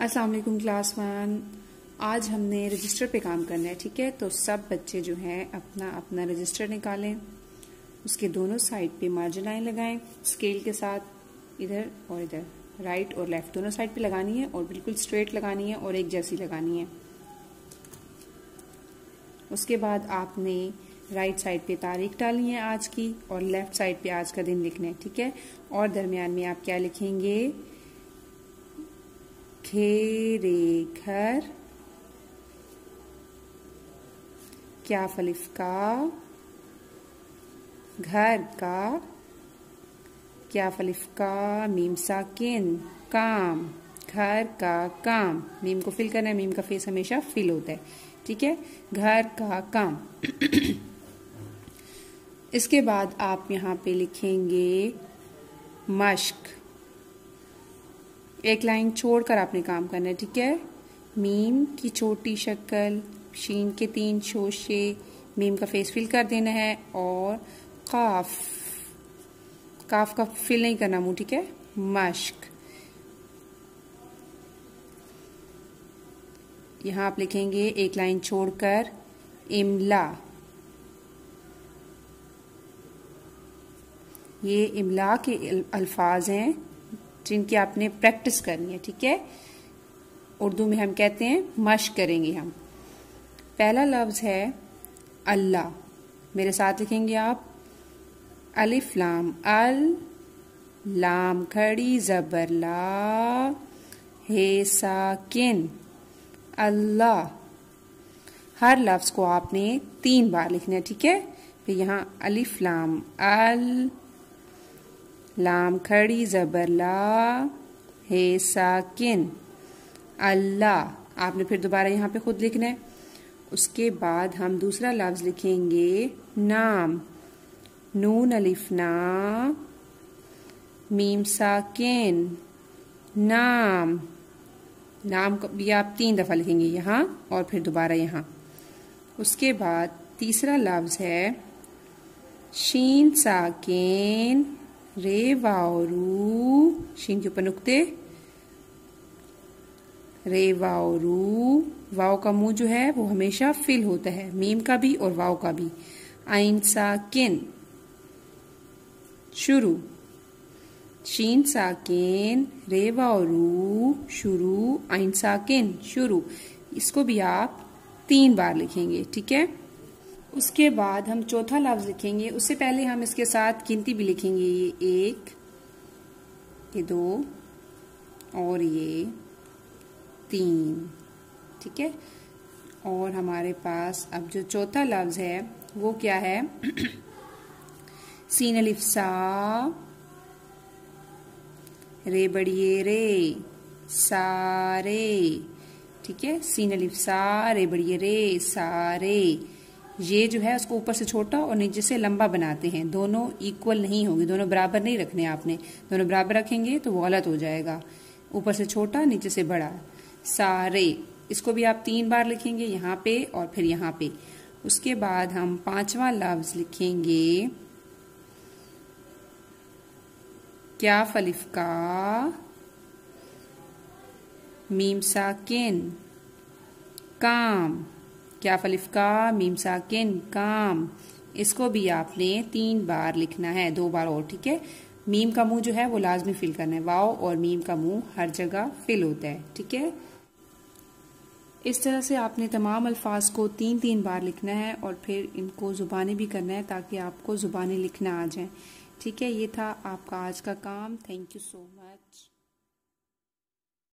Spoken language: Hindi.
अस्सलाम वालेकुम क्लास 1। आज हमने रजिस्टर पे काम करना है, ठीक है। तो सब बच्चे जो हैं अपना अपना रजिस्टर निकालें, उसके दोनों साइड पे मार्जिन लाइन लगाएं स्केल के साथ, इधर और इधर, राइट और लेफ्ट दोनों साइड पे लगानी है और बिल्कुल स्ट्रेट लगानी है और एक जैसी लगानी है। उसके बाद आपने राइट साइड पे तारीख डालनी है आज की और लेफ्ट साइड पे आज का दिन लिखना है, ठीक है। और दरमियान में आप क्या लिखेंगे? घेरे घर, क्या फलिफ का, घर का, क्या फलिफ का, मीम साकिन, काम, घर का काम। मीम को फिल करना है, मीम का फेस हमेशा फिल होता है, ठीक है। घर का काम। इसके बाद आप यहाँ पे लिखेंगे मश्क। एक लाइन छोड़कर आपने काम करना है, ठीक है। मीम की छोटी शक्ल, शीन के 3 शोशे, मीम का फेस फिल कर देना है और काफ, काफ का फिल नहीं करना मुंह, ठीक है। मश्क। यहां आप लिखेंगे एक लाइन छोड़कर इमला। ये इमला के अल्फाज हैं जिनकी आपने प्रैक्टिस करनी है, ठीक है। उर्दू में हम कहते हैं मश्क करेंगे हम। पहला लफ्ज है अल्लाह। मेरे साथ लिखेंगे आप अलिफ लाम अल, लाम खड़ी जबर ला, हे साकिन, अल्लाह। हर लफ्ज को आपने 3 बार लिखना है, ठीक है। फिर यहाँ अलिफ लाम अल, लाम खड़ी जबर ला, हे साकिन, अल्लाह। आपने फिर दोबारा यहाँ पे खुद लिखना है। उसके बाद हम दूसरा लफ्ज लिखेंगे नाम। नून अलिफ ना, मीम साकिन, नाम। नाम भी आप 3 दफा लिखेंगे यहाँ और फिर दोबारा यहाँ। उसके बाद तीसरा लफ्ज है शीन साकिन, रे वाओरू, शीन के ऊपर नुक्ते, रे वाओरू। वाव का मुंह जो है वो हमेशा फिल होता है, मीम का भी और वाव का भी। आइन साकिन, शुरू। शीन साकिन, रे वाओरू, शुरू, आइन साकिन, शुरू। इसको भी आप 3 बार लिखेंगे, ठीक है। उसके बाद हम चौथा लफ्ज लिखेंगे। उससे पहले हम इसके साथ गिनती भी लिखेंगे। ये 1, ये 2 और ये 3, ठीक है। और हमारे पास अब जो चौथा लफ्ज है वो क्या है? सीन अलिफ सा, रे बड़िए रे, सारे, ठीक है। सीन अलिफ सा, रे बड़िए रे, सारे। ये जो है उसको ऊपर से छोटा और नीचे से लंबा बनाते हैं। दोनों इक्वल नहीं होंगे, दोनों बराबर नहीं रखने आपने। दोनों बराबर रखेंगे तो वो गलत हो जाएगा। ऊपर से छोटा, नीचे से बड़ा। सारे, इसको भी आप 3 बार लिखेंगे, यहाँ पे और फिर यहाँ पे। उसके बाद हम 5वां लफ्ज लिखेंगे क्या फलिफ का, मीम साकिन, काम। क्या फलिफ का, मीम साकिन, काम। इसको भी आपने 3 बार लिखना है, 2 बार और, ठीक है। मीम का मुंह जो है वो लाजमी फिल करना है। वाव और मीम का मुंह हर जगह फिल होता है, ठीक है। इस तरह से आपने तमाम अल्फाज को 3-3 बार लिखना है और फिर इनको जुबानी भी करना है ताकि आपको जुबानी लिखना आ जाए, ठीक है। ये था आपका आज का काम। Thank you so much.